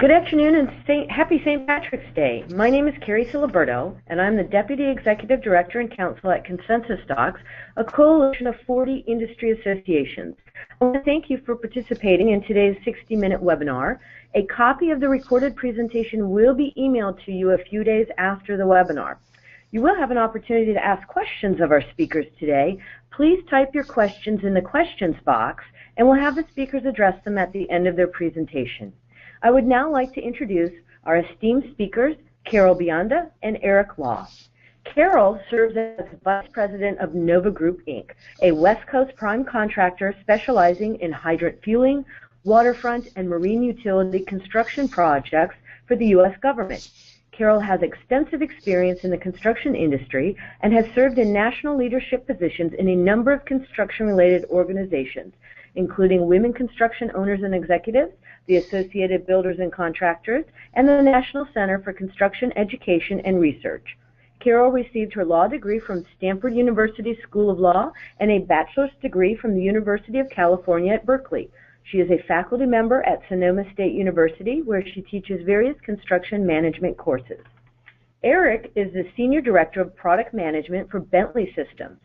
Good afternoon and happy St. Patrick's Day. My name is Carole L, and I'm the Deputy Executive Director and Counsel at ConsensusDocs, a coalition of 40 industry associations. I want to thank you for participating in today's 60-minute webinar. A copy of the recorded presentation will be emailed to you a few days after the webinar. You will have an opportunity to ask questions of our speakers today. Please type your questions in the questions box, and we'll have the speakers address them at the end of their presentation. I would now like to introduce our esteemed speakers, Carole Bionda and Eric Law. Carole serves as Vice President of Nova Group, Inc., a West Coast prime contractor specializing in hydrant fueling, waterfront, and marine utility construction projects for the U.S. government. Carole has extensive experience in the construction industry and has served in national leadership positions in a number of construction-related organizations, including Women Construction Owners and Executives, the Associated Builders and Contractors, and the National Center for Construction Education and Research. Carole received her law degree from Stanford University School of Law and a bachelor's degree from the University of California at Berkeley. She is a faculty member at Sonoma State University, where she teaches various construction management courses. Eric is the Senior Director of Product Management for Bentley Systems.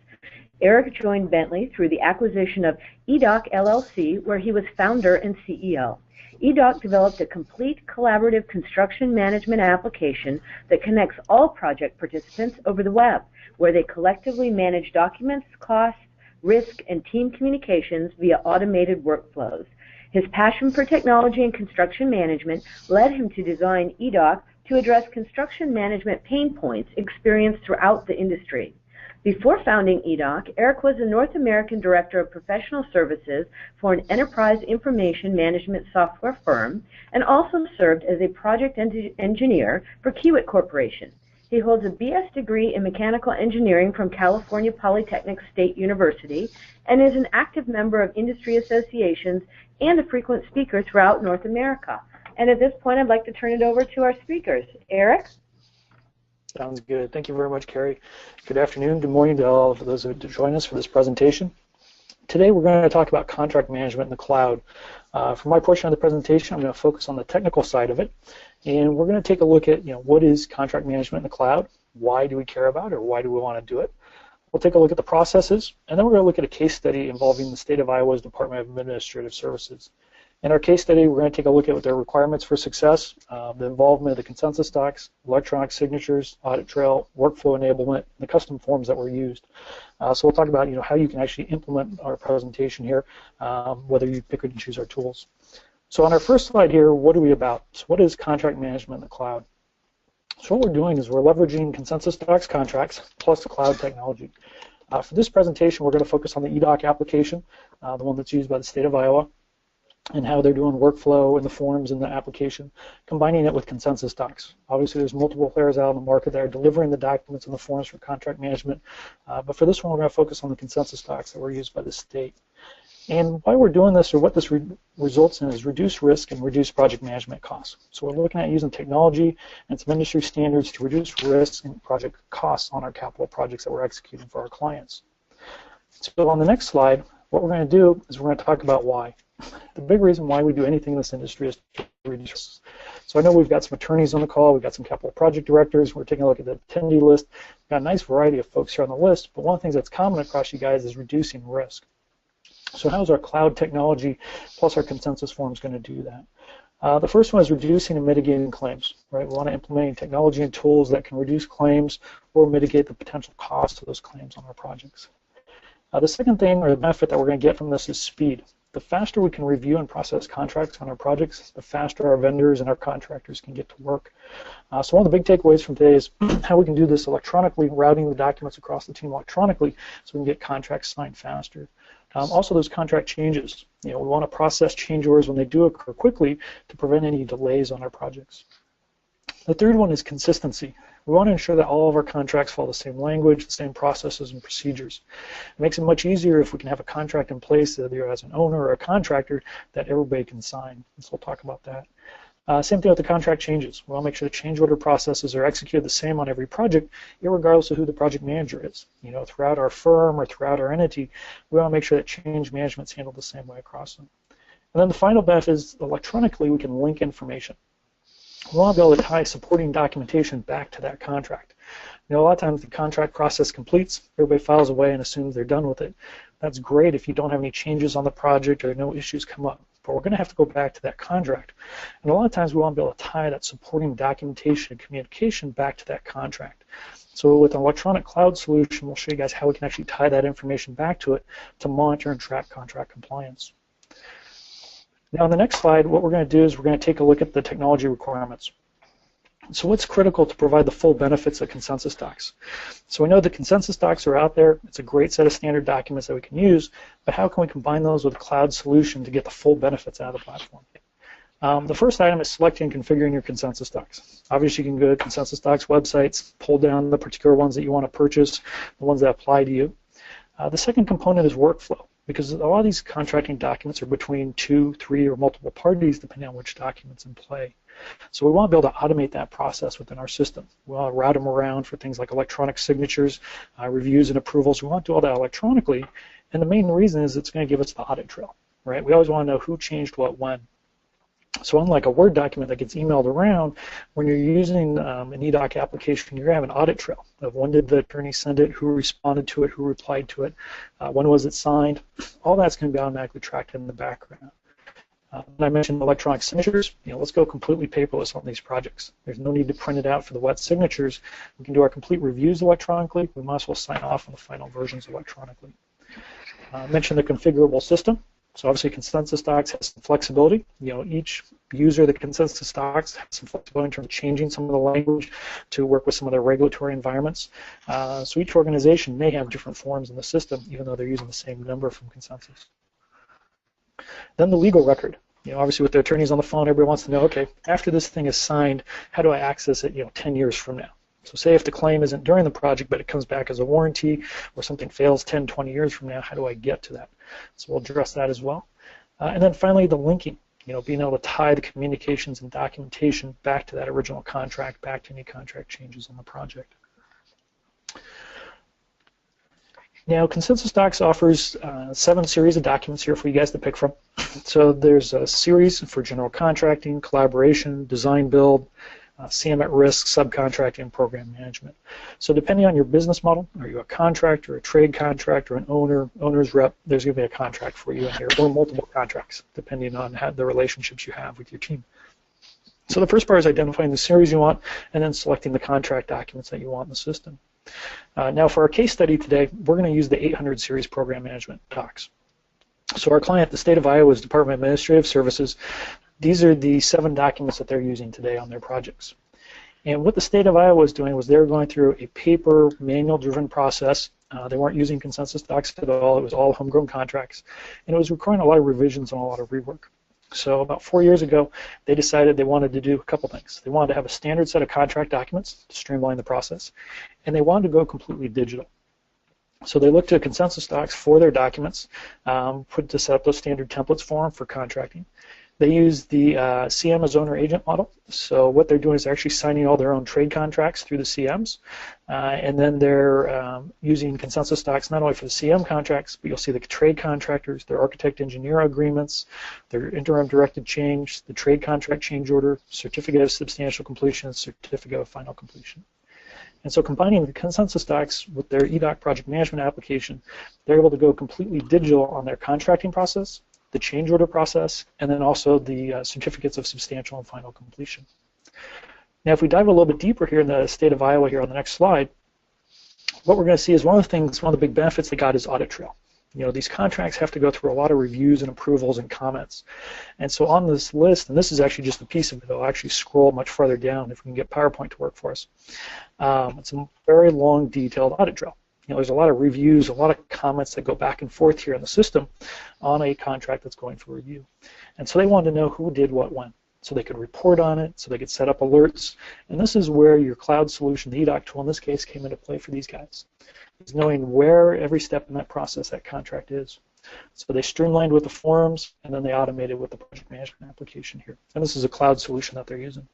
Eric joined Bentley through the acquisition of EADOC LLC, where he was founder and CEO. EADOC developed a complete collaborative construction management application that connects all project participants over the web, where they collectively manage documents, costs, risk, and team communications via automated workflows. His passion for technology and construction management led him to design EADOC to address construction management pain points experienced throughout the industry. Before founding EADOC, Eric was the North American Director of Professional Services for an enterprise information management software firm and also served as a project engineer for Kiewit Corporation. He holds a BS degree in mechanical engineering from California Polytechnic State University and is an active member of industry associations and a frequent speaker throughout North America. And at this point, I'd like to turn it over to our speakers. Eric? Sounds good. Thank you very much, Carrie. Good afternoon, good morning to all of those who join us for this presentation. Today we're going to talk about contract management in the cloud. For my portion of the presentation, I'm going to focus on the technical side of it, and we're going to take a look at what is contract management in the cloud, why do we care about it, or why do we want to do it. We'll take a look at the processes, and then we're going to look at a case study involving the state of Iowa's Department of Administrative Services. In our case study, we're going to take a look at their requirements for success, the involvement of the consensus docs, electronic signatures, audit trail, workflow enablement, and the custom forms that were used. So we'll talk about how you can actually implement our presentation here, whether you pick and choose our tools. So on our first slide here, what are we about? So what is contract management in the cloud? So what we're doing is we're leveraging ConsensusDocs contracts plus cloud technology. For this presentation, we're going to focus on the EADOC application, the one that's used by the state of Iowa, and how they're doing workflow and the forms in the application, combining it with ConsensusDocs. Obviously, there's multiple players out in the market that are delivering the documents and the forms for contract management, but for this one, we're going to focus on the ConsensusDocs that were used by the state. And why we're doing this, or what this results in, is reduced risk and reduced project management costs. So we're looking at using technology and some industry standards to reduce risk and project costs on our capital projects that we're executing for our clients. So on the next slide, what we're going to do is we're going to talk about why. The big reason why we do anything in this industry is to reduce risks. So I know we've got some attorneys on the call, we've got some capital project directors, we're taking a look at the attendee list. We've got a nice variety of folks here on the list, but one of the things that's common across you guys is reducing risk. So how is our cloud technology plus our consensus forms going to do that? The first one is reducing and mitigating claims. Right? We want to implement technology and tools that can reduce claims or mitigate the potential cost of those claims on our projects. The second thing, or the benefit that we're going to get from this, is speed. The faster we can review and process contracts on our projects, the faster our vendors and our contractors can get to work. So one of the big takeaways from today is how we can do this electronically, routing the documents across the team electronically so we can get contracts signed faster. Also, those contract changes. We want to process change orders when they do occur quickly to prevent any delays on our projects. The third one is consistency. We want to ensure that all of our contracts follow the same language, the same processes and procedures. It makes it much easier if we can have a contract in place, either as an owner or a contractor, that everybody can sign. So we'll talk about that. Same thing with the contract changes. We want to make sure the change order processes are executed the same on every project, regardless of who the project manager is. Throughout our firm or throughout our entity, we want to make sure that change management is handled the same way across them. And then the final benefit is electronically we can link information. we want to be able to tie supporting documentation back to that contract. You know, a lot of times the contract process completes, everybody files away and assumes they're done with it. That's great if you don't have any changes on the project or no issues come up. But we're going to have to go back to that contract. And a lot of times we want to be able to tie that supporting documentation and communication back to that contract. So with an electronic cloud solution, we'll show you guys how we can actually tie that information back to it to monitor and track contract compliance. Now on the next slide, what we're going to do is we're going to take a look at the technology requirements. So what's critical to provide the full benefits of ConsensusDocs? So we know the ConsensusDocs are out there. It's a great set of standard documents that we can use, but how can we combine those with a cloud solution to get the full benefits out of the platform? The first item is selecting and configuring your ConsensusDocs. Obviously, you can go to ConsensusDocs websites, pull down the particular ones that you want to purchase, the ones that apply to you. The second component is workflow, because a lot of these contracting documents are between 2, 3, or multiple parties, depending on which document's in play. So we want to be able to automate that process within our system. We want to route them around for things like electronic signatures, reviews and approvals. We want to do all that electronically, and the main reason is it's going to give us the audit trail, right? We always want to know who changed what when. So unlike a Word document that gets emailed around, when you're using an EADOC application, you're going to have an audit trail of when did the attorney send it, who responded to it, who replied to it, when was it signed. All that's going to be automatically tracked in the background. I mentioned electronic signatures. You know, let's go completely paperless on these projects. There's no need to print it out for the wet signatures. We can do our complete reviews electronically. We might as well sign off on the final versions electronically. I mentioned the configurable system. So obviously ConsensusDocs has some flexibility. You know, each user of the ConsensusDocs has some flexibility in terms of changing some of the language to work with some of their regulatory environments. So each organization may have different forms in the system, even though they're using the same number from Consensus. Then the legal record. You know, obviously with the attorneys on the phone, everybody wants to know, okay, after this thing is signed, how do I access it, 10 years from now? So say if the claim isn't during the project, but it comes back as a warranty, or something fails 10, 20 years from now, how do I get to that? So we'll address that as well. And then finally, the linking. Being able to tie the communications and documentation back to that original contract, back to any contract changes on the project. Now, ConsensusDocs offers 7 series of documents here for you guys to pick from. So there's a series for general contracting, collaboration, design build, CM at risk, subcontracting, and program management. So depending on your business model, are you a contractor, a trade contractor, an owner, owner's rep, there's going to be a contract for you in here, or multiple contracts, depending on the relationships you have with your team. So the first part is identifying the series you want, and then selecting the contract documents that you want in the system. Now for our case study today, we're going to use the 800 series program management docs. So our client, the state of Iowa's Department of Administrative Services, these are the 7 documents that they're using today on their projects. And what the state of Iowa was doing was they were going through a paper, manual-driven process. They weren't using ConsensusDocs at all. It was all homegrown contracts. And it was requiring a lot of revisions and a lot of rework. So about 4 years ago, they decided they wanted to do a couple things. They wanted to have a standard set of contract documents to streamline the process, and they wanted to go completely digital. So they looked to ConsensusDocs for their documents, to set up those standard templates for them for contracting. They use the CM as owner-agent model. So what they're doing is they're actually signing all their own trade contracts through the CMs. And then they're using ConsensusDocs not only for the CM contracts, but you'll see the trade contractors, their architect-engineer agreements, their interim directed change, the trade contract change order, certificate of substantial completion, and certificate of final completion. And so combining the ConsensusDocs with their EADOC project management application, they're able to go completely digital on their contracting process, the change order process, and then also the certificates of substantial and final completion. Now, if we dive a little bit deeper here in the state of Iowa here on the next slide, what we're going to see is one of the big benefits they got is Audit Trail. These contracts have to go through a lot of reviews and approvals and comments. And so on this list, and this is actually just a piece of it, I'll actually scroll much farther down if we can get PowerPoint to work for us. It's a very long, detailed audit trail. There's a lot of reviews, a lot of comments that go back and forth here in the system on a contract that's going for review. And so they wanted to know who did what when, so they could report on it, so they could set up alerts. And this is where your cloud solution, the EADOC tool in this case, came into play for these guys. Is knowing where every step in that process, that contract is. So they streamlined with the forms, and then they automated with the project management application here. And this is a cloud solution that they're using.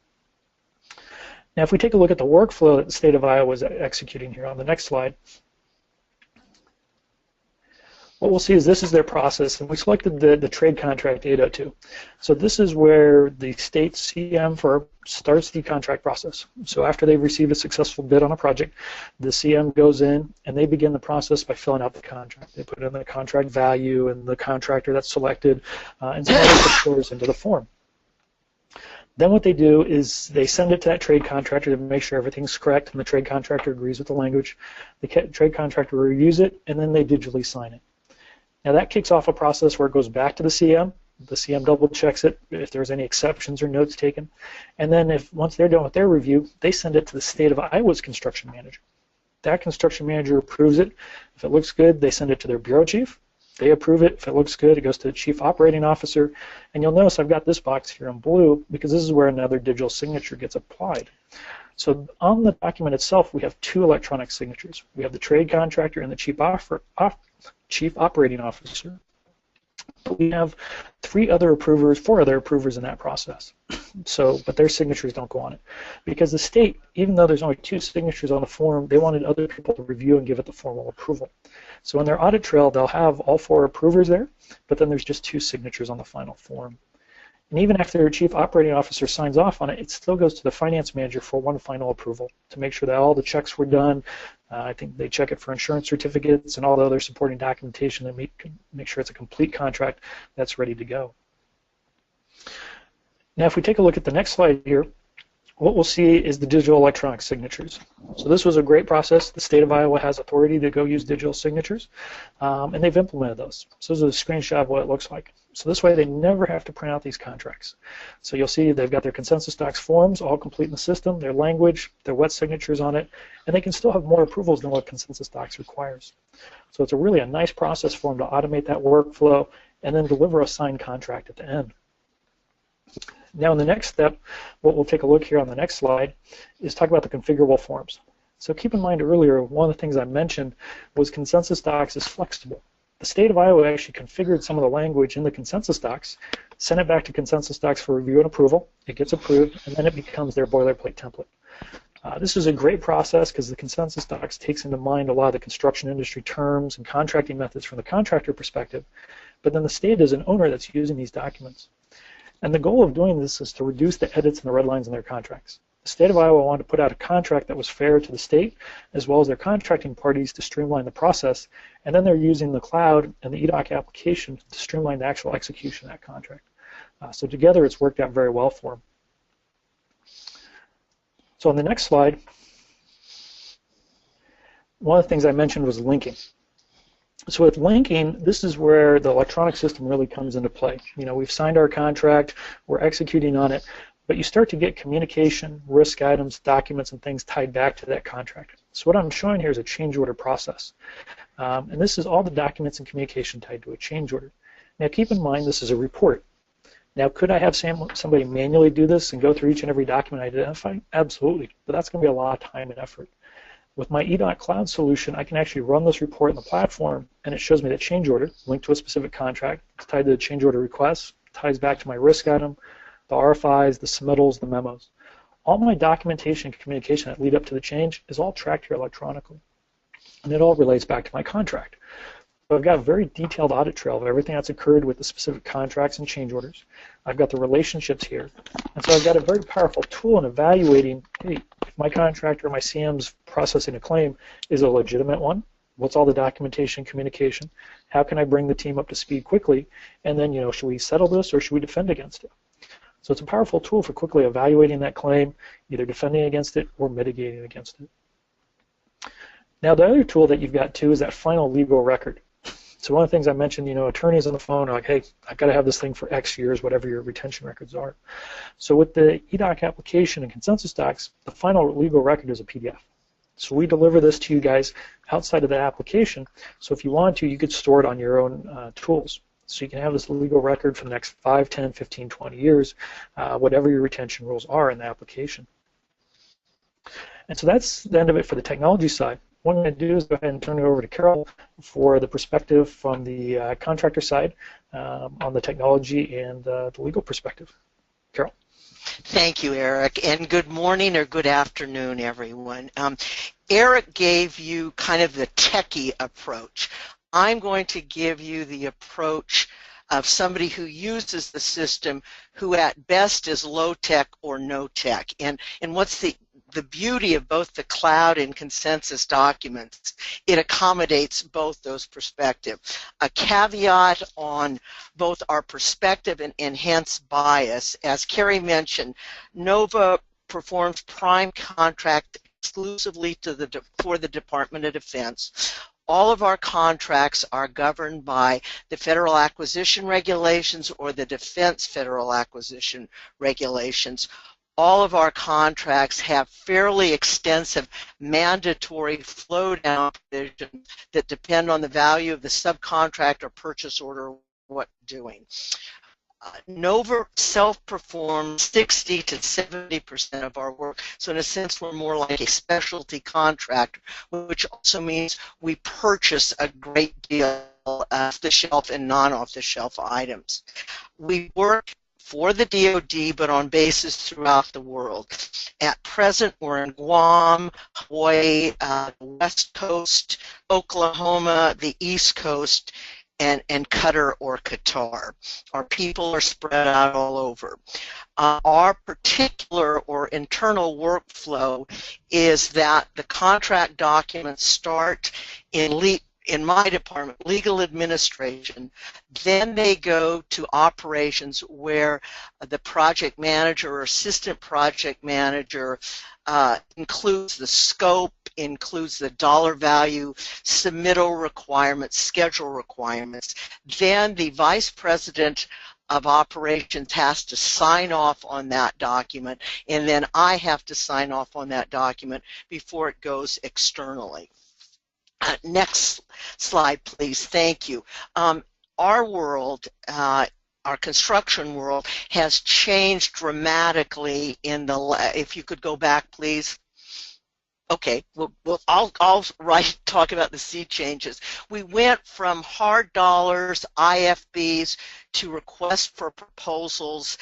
Now, if we take a look at the workflow that the state of Iowa is executing here on the next slide, what we'll see is this is their process, and we selected the trade contract 802. So this is where the state CM firm starts the contract process. So after they've received a successful bid on a project, the CM goes in and they begin the process by filling out the contract. They put in the contract value and the contractor that's selected and some other particulars into the form. Then what they do is they send it to that trade contractor to make sure everything's correct and the trade contractor agrees with the language. The trade contractor reviews it and then they digitally sign it. Now that kicks off a process where it goes back to the CM. The CM double checks it if there's any exceptions or notes taken. And then once they're done with their review, they send it to the state of Iowa's construction manager. That construction manager approves it. If it looks good, they send it to their bureau chief. They approve it. If it looks good, it goes to the chief operating officer. And you'll notice I've got this box here in blue because this is where another digital signature gets applied. So on the document itself, we have two electronic signatures. We have the trade contractor and the chief operating officer. But we have four other approvers in that process. But their signatures don't go on it. Because the state, even though there's only two signatures on the form, they wanted other people to review and give it the formal approval. So in their audit trail, they'll have all four approvers there, but then there's just two signatures on the final form. And even after their chief operating officer signs off on it, it still goes to the finance manager for one final approval to make sure that all the checks were done. I think they check it for insurance certificates and all the other supporting documentation to make sure it's a complete contract that's ready to go. Now if we take a look at the next slide here, what we'll see is the digital electronic signatures. So this was a great process. The state of Iowa has authority to go use digital signatures, and they've implemented those. So this is a screenshot of what it looks like. So this way they never have to print out these contracts. So you'll see they've got their ConsensusDocs forms all complete in the system, their language, their wet signatures on it, and they can still have more approvals than what ConsensusDocs requires. So it's really a nice process for them to automate that workflow and then deliver a signed contract at the end. Now in the next step, what we'll take a look here on the next slide is talk about the configurable forms. So keep in mind earlier, one of the things I mentioned was ConsensusDocs is flexible. The state of Iowa actually configured some of the language in the ConsensusDocs, sent it back to ConsensusDocs for review and approval. It gets approved, and then it becomes their boilerplate template. This is a great process because the ConsensusDocs takes into mind a lot of the construction industry terms and contracting methods from the contractor perspective, but then the state is an owner that's using these documents. And the goal of doing this is to reduce the edits and the red lines in their contracts. The state of Iowa wanted to put out a contract that was fair to the state as well as their contracting parties to streamline the process, and then they're using the cloud and the EADOC application to streamline the actual execution of that contract. So together it's worked out very well for them. So on the next slide, one of the things I mentioned was linking. So with linking, this is where the electronic system really comes into play. You know, we've signed our contract, we're executing on it, but you start to get communication, risk items, documents, and things tied back to that contract. So what I'm showing here is a change order process. And this is all the documents and communication tied to a change order. Now keep in mind this is a report. Now could I have somebody manually do this and go through each and every document I identify? Absolutely, but that's going to be a lot of time and effort. With my EADOC Cloud solution, I can actually run this report in the platform, and it shows me the change order linked to a specific contract. It's tied to the change order request, ties back to my risk item, the RFIs, the submittals, the memos. All my documentation and communication that lead up to the change is all tracked here electronically, and it all relates back to my contract. So I've got a very detailed audit trail of everything that's occurred with the specific contracts and change orders. I've got the relationships here, and so I've got a very powerful tool in evaluating, hey, if my contractor or my CM's processing a claim is a legitimate one, what's all the documentation, communication, how can I bring the team up to speed quickly, and then, you know, should we settle this or should we defend against it? So it's a powerful tool for quickly evaluating that claim, either defending against it or mitigating against it. Now the other tool that you've got too is that final legal record. So one of the things I mentioned, you know, attorneys on the phone are like, hey, I've got to have this thing for X years, whatever your retention records are. So with the EADOC application and ConsensusDocs, the final legal record is a PDF. So we deliver this to you guys outside of the application. So if you want to, you could store it on your own tools. So you can have this legal record for the next 5, 10, 15, 20 years, whatever your retention rules are in the application. And so that's the end of it for the technology side. What I'm going to do is go ahead and turn it over to Carole for the perspective from the contractor side on the technology and the legal perspective. Carole. Thank you, Eric, and good morning or good afternoon, everyone. Eric gave you kind of the techie approach. I'm going to give you the approach of somebody who uses the system who at best is low-tech or no-tech. And what's the beauty of both the cloud and consensus documents, it accommodates both those perspectives. A caveat on both our perspective and hence bias, as Carrie mentioned, NOVA performs prime contract exclusively for the Department of Defense. All of our contracts are governed by the Federal Acquisition Regulations or the Defense Federal Acquisition Regulations. All of our contracts have fairly extensive mandatory flow-down provisions that depend on the value of the subcontract or purchase order what doing. NOVA self-performs 60 to 70% of our work, so in a sense we're more like a specialty contractor, which also means we purchase a great deal off-the-shelf and non-off-the-shelf items. We work for the DoD, but on bases throughout the world. At present, we're in Guam, Hawaii, the West Coast, Oklahoma, the East Coast, and Qatar or Qatar. Our people are spread out all over. Our particular or internal workflow is that the contract documents start in my department, legal administration, then they go to operations where the project manager or assistant project manager includes the scope, includes the dollar value, submittal requirements, schedule requirements. Then the vice president of operations has to sign off on that document, and then I have to sign off on that document before it goes externally. Next slide, please. Thank you. Our world, our construction world, has changed dramatically in the. If you could go back, please. Okay, I'll talk about the sea changes. We went from hard dollars, IFBs, to requests for proposals,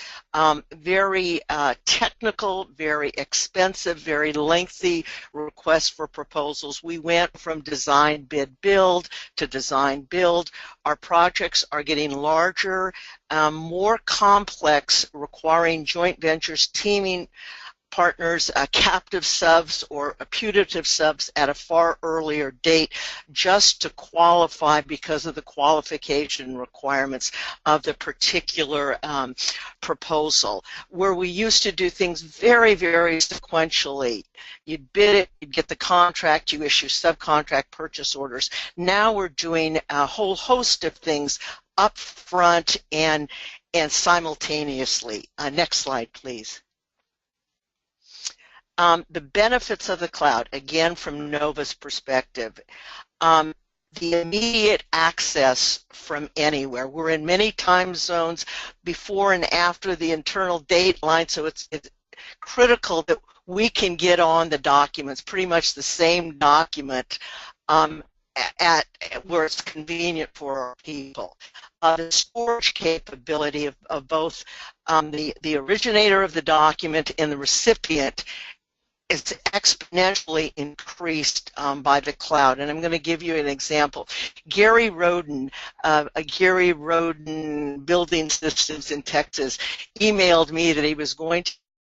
very technical, very expensive, very lengthy requests for proposals. We went from design, bid, build to design, build. Our projects are getting larger, more complex, requiring joint ventures, teaming partners, captive subs or putative subs at a far earlier date just to qualify because of the qualification requirements of the particular proposal. Where we used to do things very, very sequentially, you'd bid it, you'd get the contract, you issue subcontract purchase orders. Now we're doing a whole host of things up front and simultaneously. Next slide, please. The benefits of the cloud, again from NOVA's perspective, the immediate access from anywhere. We're in many time zones before and after the internal date line, so it's critical that we can get on the documents, pretty much the same document at where it's convenient for our people. The storage capability of both the originator of the document and the recipient is exponentially increased by the cloud. And I'm going to give you an example. Gary Roden, Gary Roden Building Systems in Texas, emailed me that he was going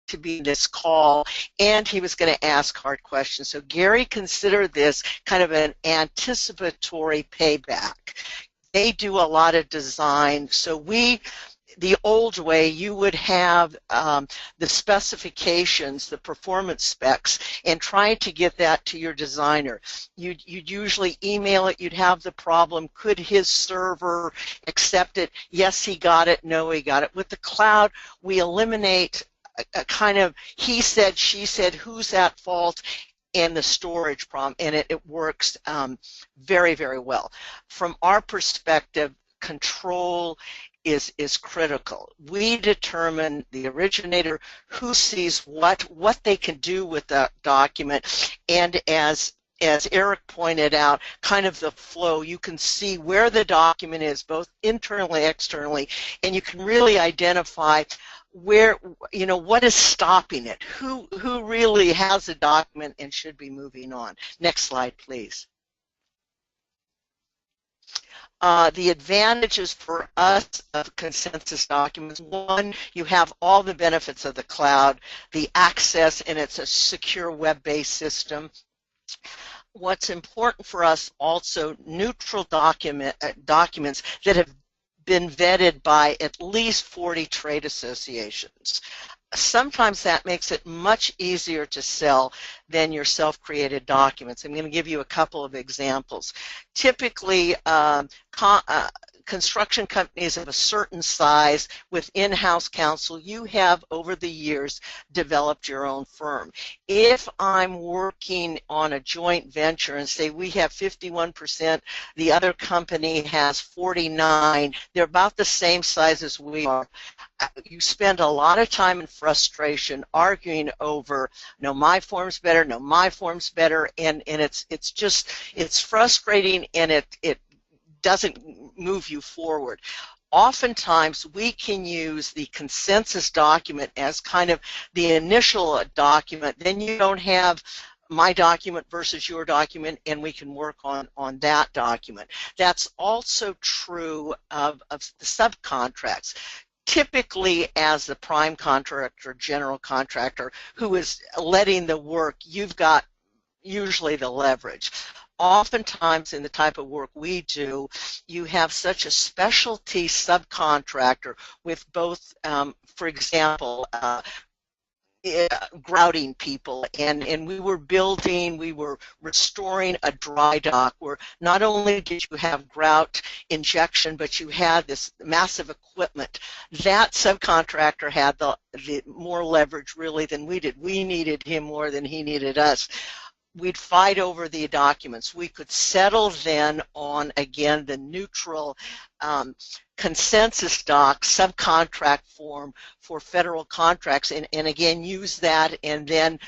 to be in this call and he was going to ask hard questions. So Gary considered this kind of an anticipatory payback. They do a lot of design, so the old way, you would have the specifications, the performance specs, and trying to get that to your designer. You'd usually email it, you'd have the problem, could his server accept it? Yes, he got it, no, he got it. With the cloud, we eliminate a kind of he said, she said, who's at fault, and the storage problem, and it works very, very well. From our perspective, control is critical. We determine, the originator, who sees what they can do with that document, and as Eric pointed out, kind of the flow. You can see where the document is, both internally, externally, and you can really identify where, you know, what is stopping it, who really has a document and should be moving on. Next slide, please. The advantages for us of consensus documents: one, you have all the benefits of the cloud, the access, and it's a secure web-based system. What's important for us also, neutral documents that have been vetted by at least 40 trade associations. Sometimes that makes it much easier to sell than your self-created documents. I'm going to give you a couple of examples. Typically, construction companies of a certain size with in-house counsel, you have over the years developed your own firm. If I'm working on a joint venture and say we have 51%, the other company has 49%, they're about the same size as we are. You spend a lot of time and frustration arguing over, no, my form's better, no, my form's better, and it's frustrating, and it doesn't move you forward. Oftentimes, we can use the consensus document as kind of the initial document. Then you don't have my document versus your document, and we can work on that document. That's also true of the subcontracts. Typically, as the prime contractor, general contractor, who is letting the work, you've got usually the leverage. Oftentimes, in the type of work we do, you have such a specialty subcontractor with both, for example, grouting people, and we were restoring a dry dock where not only did you have grout injection, but you had this massive equipment. That subcontractor had the more leverage really than we did. We needed him more than he needed us. We'd fight over the documents. We could settle then on, again, the neutral consensus doc subcontract form for federal contracts, and again use that, and then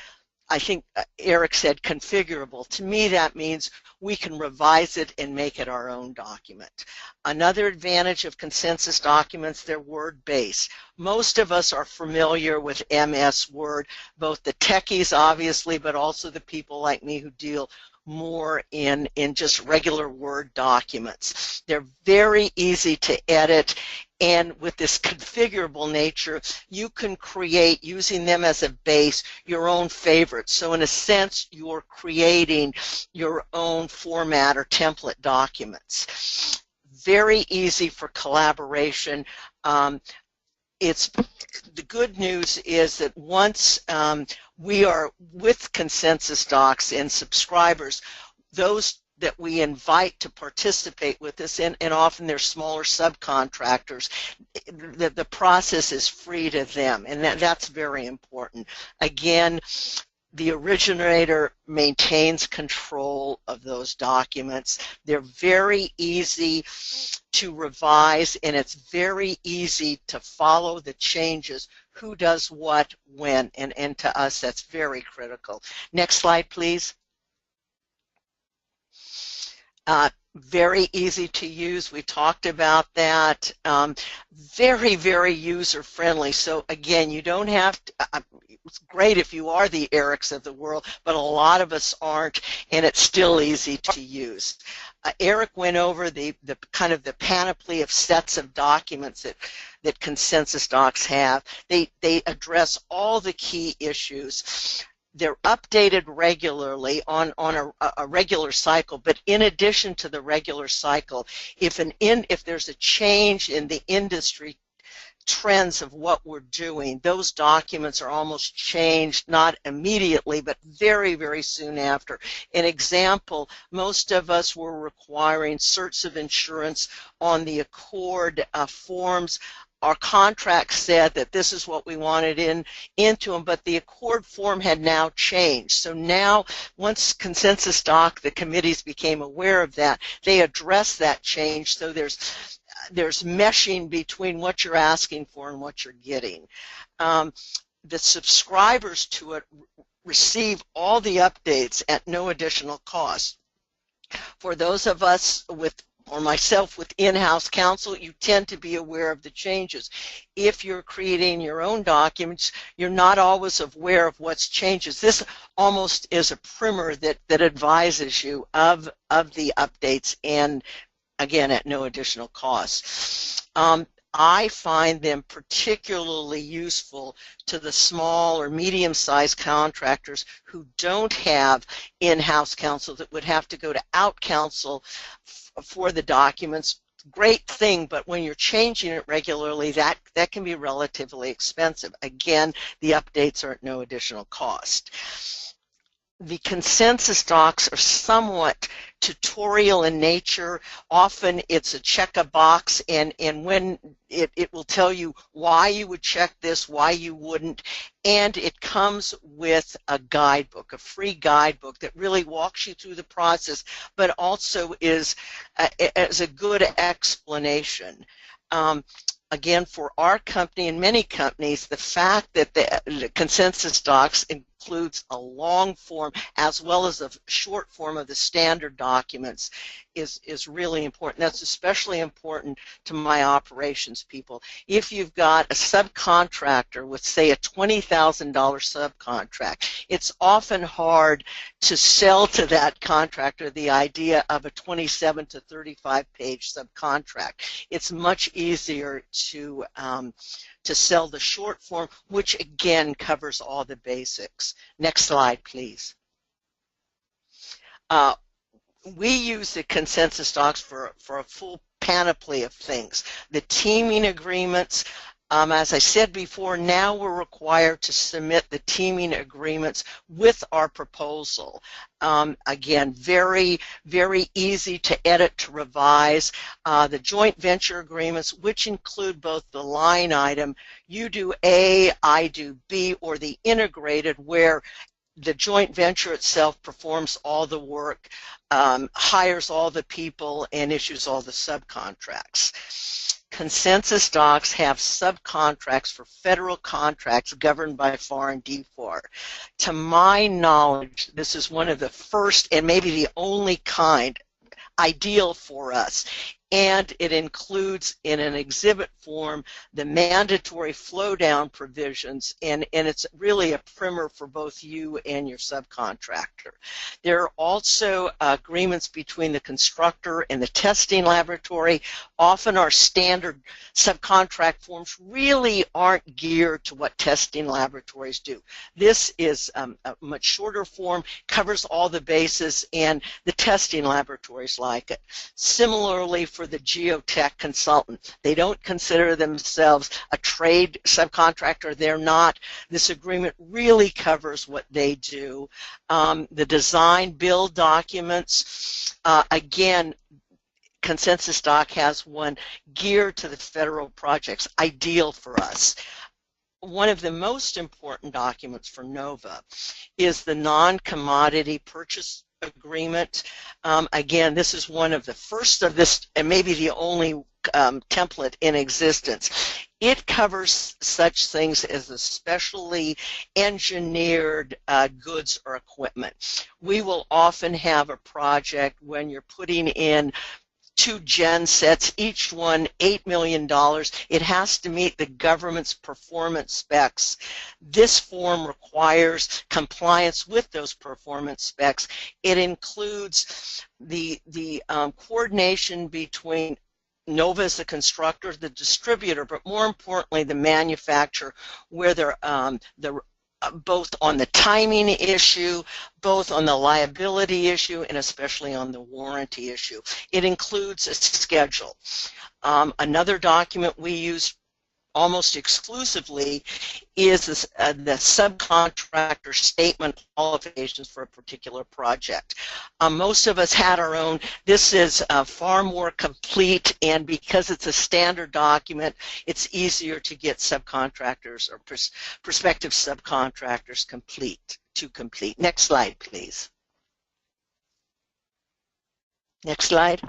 I think Eric said configurable. To me, that means we can revise it and make it our own document. Another advantage of consensus documents, they're word-based. Most of us are familiar with MS Word, both the techies obviously, but also the people like me who deal more in just regular Word documents. They're very easy to edit, and with this configurable nature, you can create, using them as a base, your own favorites. So in a sense, you're creating your own format or template documents. Very easy for collaboration. The good news is that once we are with consensus docs and subscribers, those that we invite to participate with us, and often they're smaller subcontractors, the process is free to them, and that's very important. Again, the originator maintains control of those documents. They're very easy to revise, and it's very easy to follow the changes, who does what, when, and to us that's very critical. Next slide, please. Very easy to use. We talked about that. Very, very user-friendly. So again, you don't have to, it's great if you are the Erics of the world, but a lot of us aren't, and it's still easy to use. Eric went over the kind of the panoply of sets of documents that consensus docs have. They address all the key issues. They're updated regularly on a regular cycle, but in addition to the regular cycle, if there's a change in the industry trends of what we're doing, those documents are almost changed, not immediately, but very, very soon after. An example, most of us were requiring certs of insurance on the Accord forms. Our contract said that this is what we wanted into them, but the Accord form had now changed. So now, once consensus doc, the committees became aware of that, they addressed that change, so there's meshing between what you're asking for and what you're getting. The subscribers to it receive all the updates at no additional cost. For those of us or myself with in-house counsel, you tend to be aware of the changes. If you're creating your own documents, you're not always aware of what's changes. This almost is a primer that advises you of the updates and again, at no additional cost. I find them particularly useful to the small or medium-sized contractors who don't have in-house counsel, that would have to go to out counsel for the documents. Great thing, but when you're changing it regularly, that can be relatively expensive. Again, the updates are at no additional cost. The consensus docs are somewhat tutorial in nature. Often it's a check a box, and when it will tell you why you would check this, why you wouldn't, and it comes with a guidebook, a free guidebook that really walks you through the process, but also is a good explanation. Again, for our company and many companies, the fact that the consensus docs includes a long form as well as a short form of the standard documents is really important. That's especially important to my operations people. If you've got a subcontractor with, say, a $20,000 subcontract, it's often hard to sell to that contractor the idea of a 27 to 35-page subcontract. It's much easier to sell the short form, which again covers all the basics. Next slide, please. We use the consensus docs for a full panoply of things. The teaming agreements, as I said before, now we're required to submit the teaming agreements with our proposal. Again, very, very easy to edit, to revise. The joint venture agreements, which include both the line item, you do A, I do B, or the integrated, where the joint venture itself performs all the work, hires all the people, and issues all the subcontracts. Consensus docs have subcontracts for federal contracts governed by FAR and DFAR. To my knowledge, this is one of the first and maybe the only kind ideal for us. And it includes in an exhibit form the mandatory flow down provisions, and it's really a primer for both you and your subcontractor. There are also agreements between the constructor and the testing laboratory. Often our standard subcontract forms really aren't geared to what testing laboratories do. This is a much shorter form, covers all the bases, and the testing laboratories like it. Similarly, for the geotech consultant, they don't consider themselves a trade subcontractor. They're not. This agreement really covers what they do. The design build documents, again, Consensus Doc has one geared to the federal projects, ideal for us. One of the most important documents for NOVA is the non-commodity purchase agreement. Again, this is one of the first of this, and maybe the only template in existence. It covers such things as the specially engineered goods or equipment. We will often have a project when you're putting in 2 gen sets, each one $8 million. It has to meet the government's performance specs. This form requires compliance with those performance specs. It includes the coordination between NOVA as the constructor, the distributor, but more importantly the manufacturer, where they're both on the timing issue, both on the liability issue, and especially on the warranty issue. It includes a schedule. Another document we use almost exclusively is the subcontractor statement qualifications for a particular project. Most of us had our own. This is far more complete, and because it's a standard document, it's easier to get subcontractors or prospective subcontractors to complete. Next slide, please. Next slide.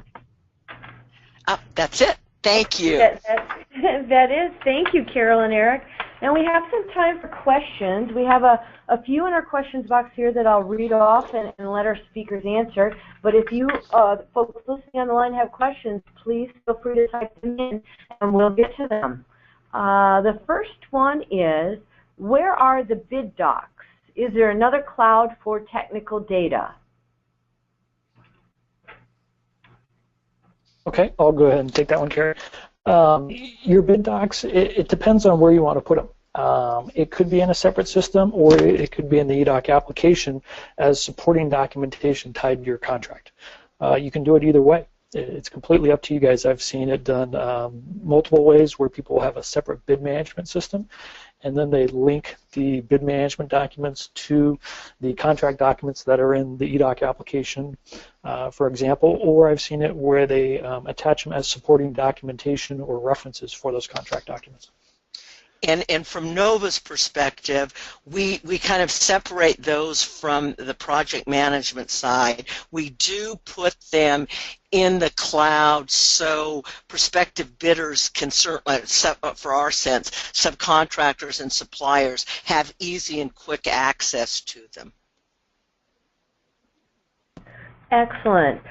That's it. Thank you. That is. Thank you, Carole and Eric. Now we have some time for questions. We have a few in our questions box here that I'll read off and let our speakers answer. But if you folks listening on the line have questions, please feel free to type them in and we'll get to them. The first one is, where are the bid docs? Is there another cloud for technical data? Okay, I'll go ahead and take that one, Carrie. Your bid docs, it depends on where you want to put them. It could be in a separate system, or it could be in the EADOC application as supporting documentation tied to your contract. You can do it either way. It's completely up to you guys. I've seen it done multiple ways where people have a separate bid management system, and then they link the bid management documents to the contract documents that are in the EADOC application, for example, or I've seen it where they attach them as supporting documentation or references for those contract documents. And from Nova's perspective, we kind of separate those from the project management side. We do put them in the cloud so prospective bidders can certainly, for our sense, subcontractors and suppliers have easy and quick access to them. Excellent.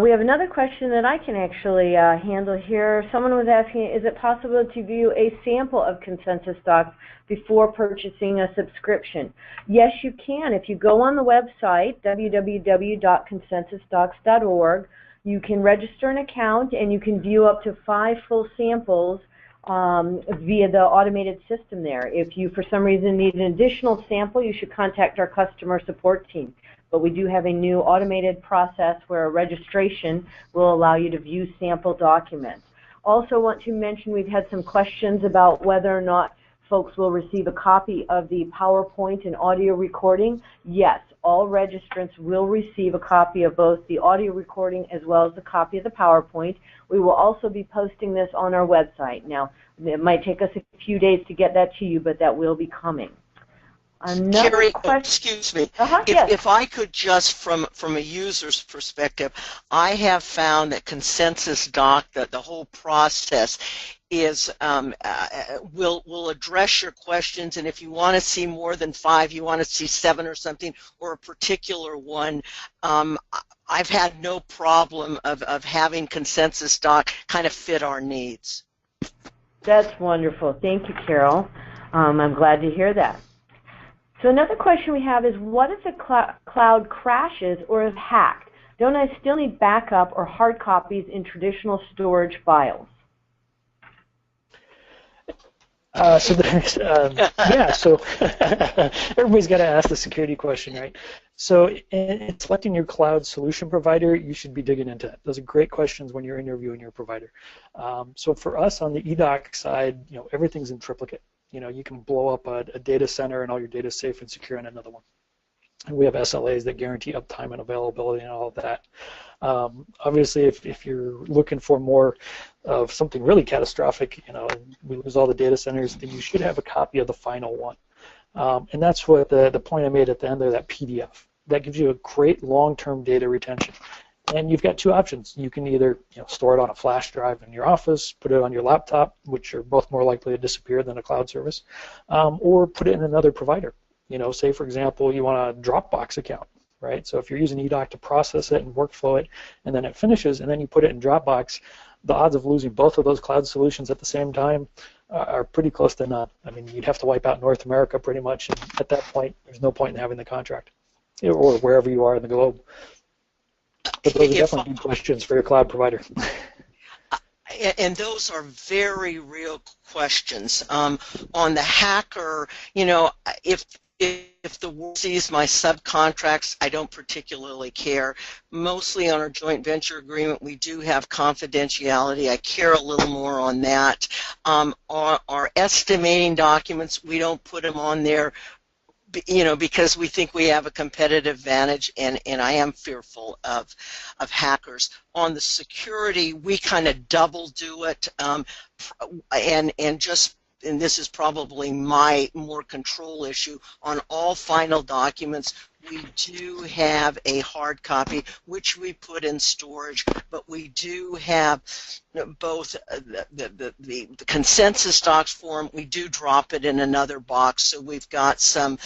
We have another question that I can actually handle here. Someone was asking, is it possible to view a sample of ConsensusDocs before purchasing a subscription? Yes, you can. If you go on the website, www.consensusdocs.org, you can register an account and you can view up to 5 full samples via the automated system there. If you, for some reason, need an additional sample, you should contact our customer support team. But we do have a new automated process where a registration will allow you to view sample documents. Also want to mention we've had some questions about whether or not folks will receive a copy of the PowerPoint and audio recording. Yes, all registrants will receive a copy of both the audio recording as well as a copy of the PowerPoint. We will also be posting this on our website. Now, it might take us a few days to get that to you, but that will be coming. Carrie, excuse me. Yes. If I could just, from a user's perspective, I have found that ConsensusDoc, that the whole process is will address your questions, and if you want to see more than 5, you want to see 7 or something, or a particular one, I've had no problem of having ConsensusDoc kind of fit our needs. That's wonderful. Thank you, Carol. I'm glad to hear that. So another question we have is, what if the cloud crashes or is hacked? Don't I still need backup or hard copies in traditional storage files? So there's, yeah, so everybody's got to ask the security question, right? So in selecting your cloud solution provider, you should be digging into that. Those are great questions when you're interviewing your provider. So for us on the EADOC side, everything's in triplicate. You can blow up a data center and all your data is safe and secure in another one. And we have SLAs that guarantee uptime and availability and all of that. Obviously, if you're looking for more of something really catastrophic, we lose all the data centers, then you should have a copy of the final one. And that's what the point I made at the end there, that PDF. That gives you a great long-term data retention. And you've got 2 options. You can either store it on a flash drive in your office, put it on your laptop, which are both more likely to disappear than a cloud service, or put it in another provider. Say for example you want a Dropbox account, right? So if you're using EADOC to process it and workflow it, and then it finishes, and then you put it in Dropbox, the odds of losing both of those cloud solutions at the same time are pretty close to none. I mean, you'd have to wipe out North America pretty much, and at that point, there's no point in having the contract, or wherever you are in the globe. But those are definitely good questions for your cloud provider. And those are very real questions. On the hacker, if the world sees my subcontracts, I don't particularly care. Mostly on our joint venture agreement, we do have confidentiality. I care a little more on that. Our estimating documents, we don't put them on there, because we think we have a competitive advantage, and I am fearful of hackers. On the security, we kind of double do it, and this is probably my more control issue. On all final documents, we do have a hard copy, which we put in storage, but we do have both the ConsensusDocs form. We do drop it in another box, so we've got some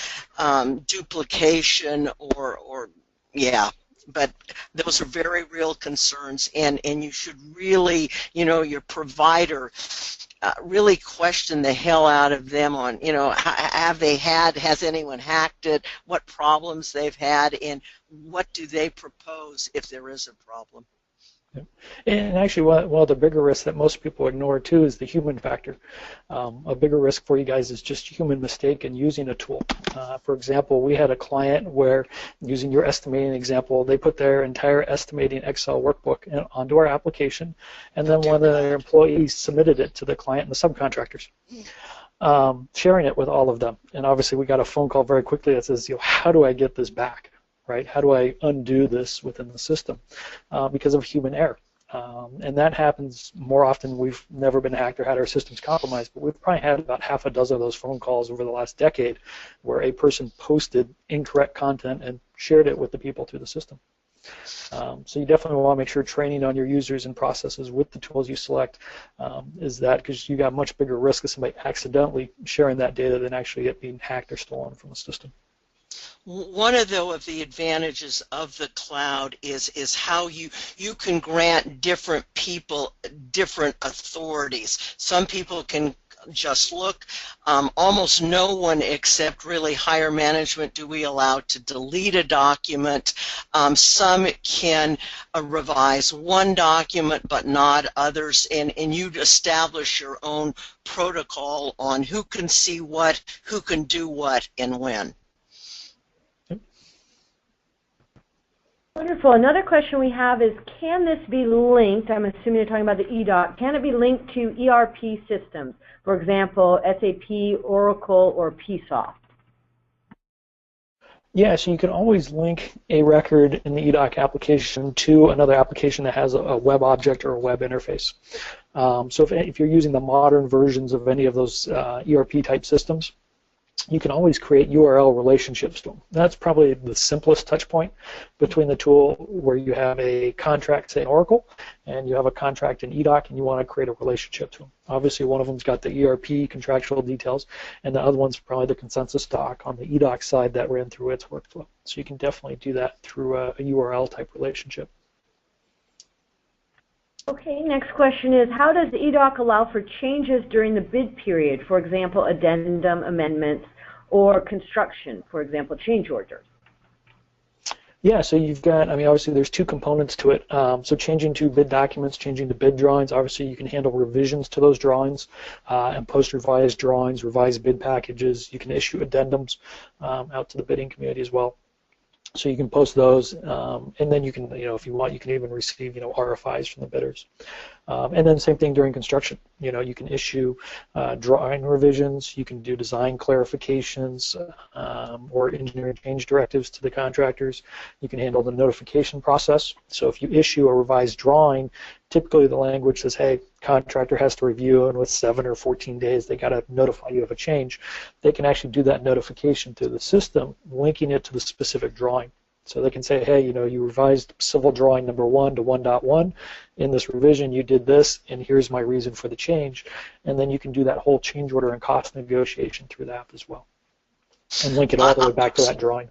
duplication yeah. But those are very real concerns, and you should really, your provider, really question the hell out of them on, has anyone hacked it, what problems they've had, and what do they propose if there is a problem. And actually, one of the bigger risks that most people ignore too is the human factor. A bigger risk for you guys is just human mistake in using a tool. For example, we had a client where, using your estimating example, they put their entire estimating Excel workbook onto our application, and then one of their employees submitted it to the client and the subcontractors, sharing it with all of them. And obviously, we got a phone call very quickly that says, how do I get this back? Right? How do I undo this within the system because of human error? And that happens more often. We've never been hacked or had our systems compromised, but we've probably had about half a dozen of those phone calls over the last decade where a person posted incorrect content and shared it with the people through the system. So you definitely want to make sure training on your users and processes with the tools you select is that, because you got much bigger risk of somebody accidentally sharing that data than actually it being hacked or stolen from the system. One of the advantages of the cloud is how you can grant different people different authorities. Some people can just look. Almost no one except really higher management do we allow to delete a document. Some can revise one document but not others, and you establish your own protocol on who can see what, who can do what, and when. Wonderful. Another question we have is, can this be linked, I'm assuming you're talking about the EADOC, can it be linked to ERP systems, for example, SAP, Oracle, or PSoft? Yeah, so you can always link a record in the EADOC application to another application that has a web object or a web interface. So if you're using the modern versions of any of those ERP-type systems, you can always create URL relationships to them. That's probably the simplest touch point between the tool where you have a contract, say in Oracle, and you have a contract in EADOC, and you want to create a relationship to them. Obviously, one of them's got the ERP contractual details, and the other one's probably the consensus doc on the EADOC side that ran through its workflow. So you can definitely do that through a URL type relationship. Okay, next question is, how does EADOC allow for changes during the bid period, for example, addendum amendments, or construction, for example, change orders? Yeah, so you've got, obviously there's two components to it. So changing to bid documents, changing to bid drawings, obviously you can handle revisions to those drawings and post revised drawings, revised bid packages. You can issue addendums out to the bidding community as well. So you can post those, and then you can, if you want, you can even receive, RFIs from the bidders. And then same thing during construction. You can issue drawing revisions, you can do design clarifications or engineering change directives to the contractors. You can handle the notification process. So if you issue a revised drawing, typically the language says, hey, contractor has to review, and with 7 or 14 days they got to notify you of a change. They can actually do that notification to the system, linking it to the specific drawing. So they can say, hey, you revised civil drawing number 1 to 1.1. In this revision, you did this, and here's my reason for the change. And then you can do that whole change order and cost negotiation through the app as well, and link it all the way back to that drawing.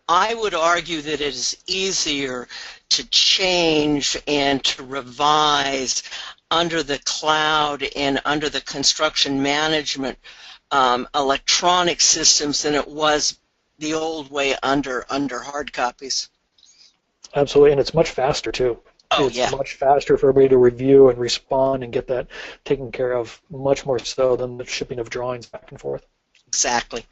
I would argue that it is easier to change and to revise under the cloud and under the construction management electronic systems than it was the old way under hard copies. Absolutely, and it's much faster too. Oh, it's much faster for everybody to review and respond and get that taken care of, much more so than the shipping of drawings back and forth. Exactly.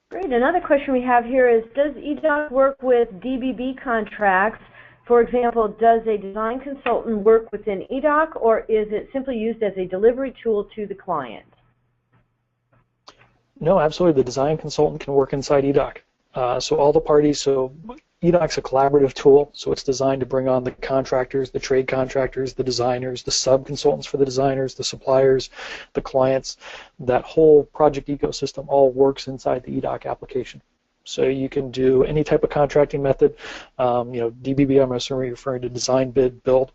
Great. Another question we have here is, does EADOC work with DBB contracts? For example, does a design consultant work within EADOC, or is it simply used as a delivery tool to the client? No, absolutely. The design consultant can work inside EADOC. So all the parties, EADOC's a collaborative tool, so it's designed to bring on the contractors, the trade contractors, the designers, the sub-consultants for the designers, the suppliers, the clients. That whole project ecosystem all works inside the EADOC application. So you can do any type of contracting method. DBB, I'm assuming you're referring to design, bid, build.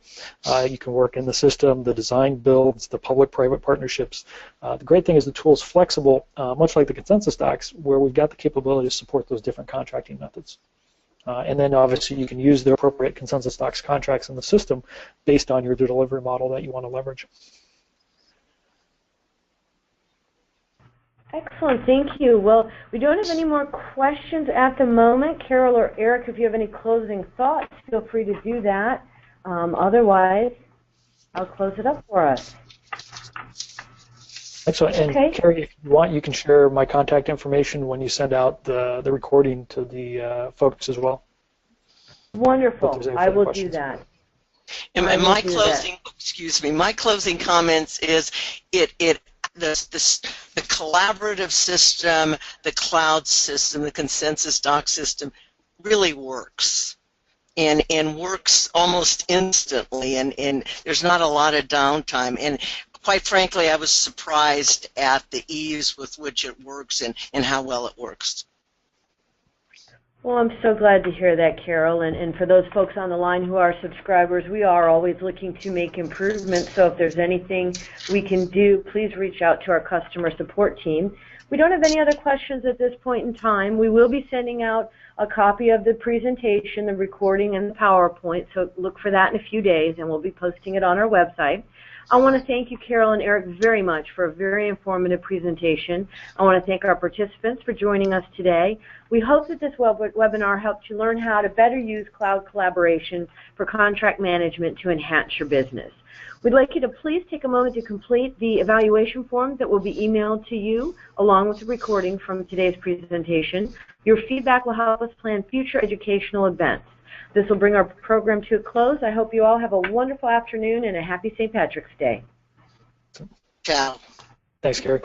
You can work in the system, the design builds, the public-private partnerships. The great thing is the tool is flexible, much like the consensus docs, where we've got the capability to support those different contracting methods. And then obviously you can use the appropriate consensus docs contracts in the system based on your delivery model that you want to leverage. Excellent, thank you. Well, we don't have any more questions at the moment. Carole or Eric, if you have any closing thoughts, feel free to do that. Otherwise, I'll close it up for us. Excellent. And Okay. Carrie, if you want, you can share my contact information when you send out the recording to the folks as well. Wonderful. I will do that. And my closing comments is the collaborative system, the cloud system, the ConsensusDocs system really works. And works almost instantly, and there's not a lot of downtime. And quite frankly, I was surprised at the ease with which it works and how well it works. Well, I'm so glad to hear that, Carole. And for those folks on the line who are subscribers, we are always looking to make improvements. So if there's anything we can do, please reach out to our customer support team. We don't have any other questions at this point in time. We will be sending out a copy of the presentation, the recording, and the PowerPoint. So look for that in a few days, and we'll be posting it on our website. I want to thank you, Carole and Eric, very much for a very informative presentation. I want to thank our participants for joining us today. We hope that this webinar helped you learn how to better use cloud collaboration for contract management to enhance your business. We'd like you to please take a moment to complete the evaluation form that will be emailed to you along with the recording from today's presentation. Your feedback will help us plan future educational events. This will bring our program to a close. I hope you all have a wonderful afternoon and a happy St. Patrick's Day. Ciao. Thanks, Carrie.